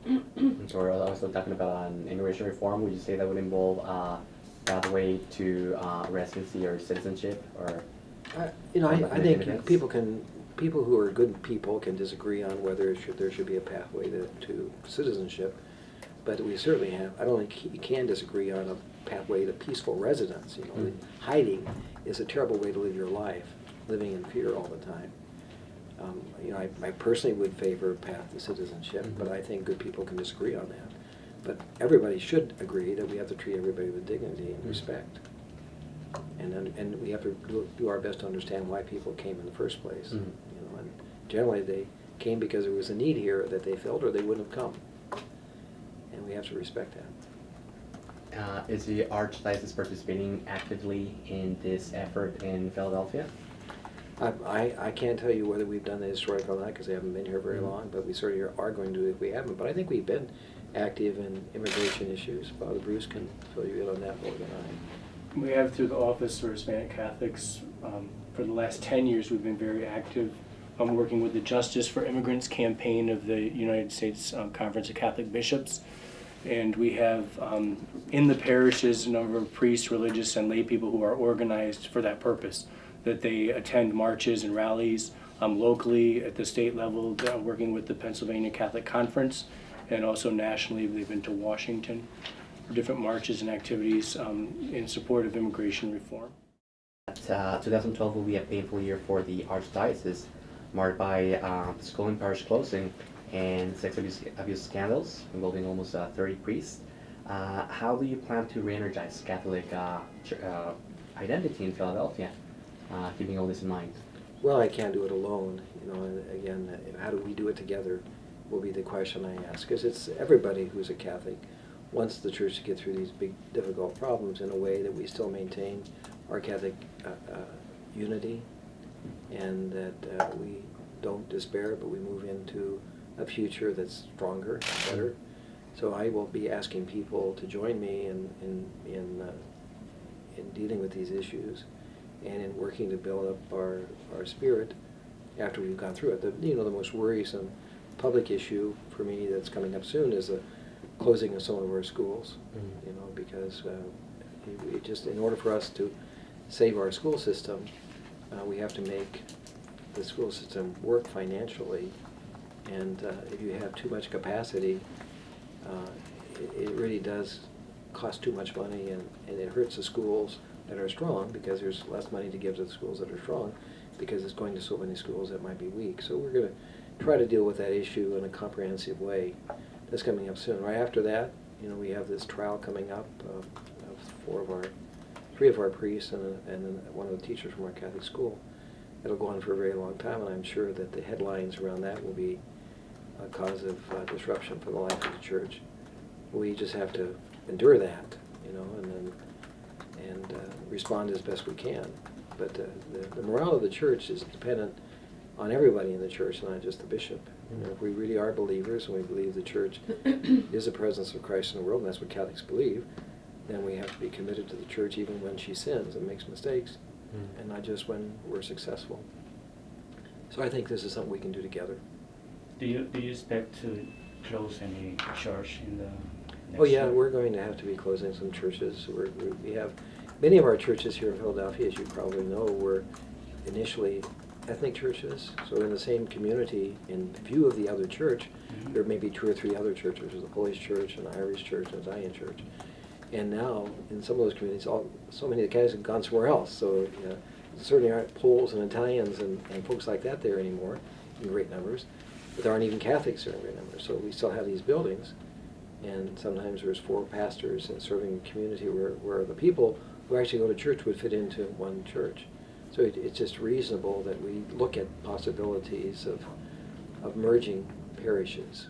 So we're also talking about an immigration reform. Would you say that would involve pathway to residency or citizenship, or I think people who are good people can disagree on whether there should be a pathway to citizenship, but we certainly have. I don't think you can disagree on a pathway to peaceful residence. Hiding is a terrible way to live your life, living in fear all the time. I personally would favor a path to citizenship, but I think good people can disagree on that. But everybody should agree that we have to treat everybody with dignity and respect. And we have to do our best to understand why people came in the first place. And generally they came because there was a need here that they felt, or they wouldn't have come. And we have to respect that. Is the Archdiocese participating actively in this effort in Philadelphia? I can't tell you whether we've done the historic on that because I haven't been here very long, but we certainly are going to if we haven't. But I think we've been active in immigration issues. Father Bruce can fill you in on that more than I. We have, through the Office for Hispanic Catholics, for the last 10 years we've been very active working with the Justice for Immigrants campaign of the United States Conference of Catholic Bishops. And we have in the parishes a number of priests, religious, and lay people who are organized for that purpose, that they attend marches and rallies locally at the state level, working with the Pennsylvania Catholic Conference, and also nationally they've been to Washington for different marches and activities in support of immigration reform. 2012 will be a painful year for the Archdiocese, marked by school and parish closing and sex abuse scandals involving almost 30 priests. How do you plan to re-energize Catholic identity in Philadelphia, keeping all this in mind? Well, I can't do it alone. And again, how do we do it together will be the question I ask, because it's everybody who's a Catholic wants the church to get through these big, difficult problems in a way that we still maintain our Catholic unity, and that we don't despair, but we move into a future that's stronger, better. So I will be asking people to join me in dealing with these issues and in working to build up our spirit after we've gone through it. The most worrisome public issue for me that's coming up soon is the closing of some of our schools. Because we just, in order for us to save our school system, we have to make the school system work financially. And if you have too much capacity, it really does cost too much money, and it hurts the schools that are strong, because there's less money to give to the schools that are strong, because it's going to so many schools that might be weak. So we're going to try to deal with that issue in a comprehensive way. That's coming up soon. Right after that, we have this trial coming up of three of our priests and one of the teachers from our Catholic school. It'll go on for a very long time, and I'm sure that the headlines around that will be a cause of disruption for the life of the church. We just have to endure that, and respond as best we can. But the morale of the church is dependent on everybody in the church, not just the bishop. If we really are believers and we believe the church is the presence of Christ in the world, and that's what Catholics believe, then we have to be committed to the church even when she sins and makes mistakes, and not just when we're successful. So I think this is something we can do together. Do you expect to close any church in the next Oh yeah, year? we're going to have to be closing some churches. We have many of our churches here in Philadelphia, as you probably know, were initially ethnic churches. So in the same community, in view of the other church, there may be 2 or 3 other churches. There's a Polish church, an Irish church, an Italian church. And now, in some of those communities, so many of the guys have gone somewhere else. So certainly aren't Poles and Italians and folks like that there anymore in great numbers. But there aren't even Catholics there in great numbers. So we still have these buildings. And sometimes there's 4 pastors and serving a community where the people who actually go to church would fit into one church. So it's just reasonable that we look at possibilities of merging parishes.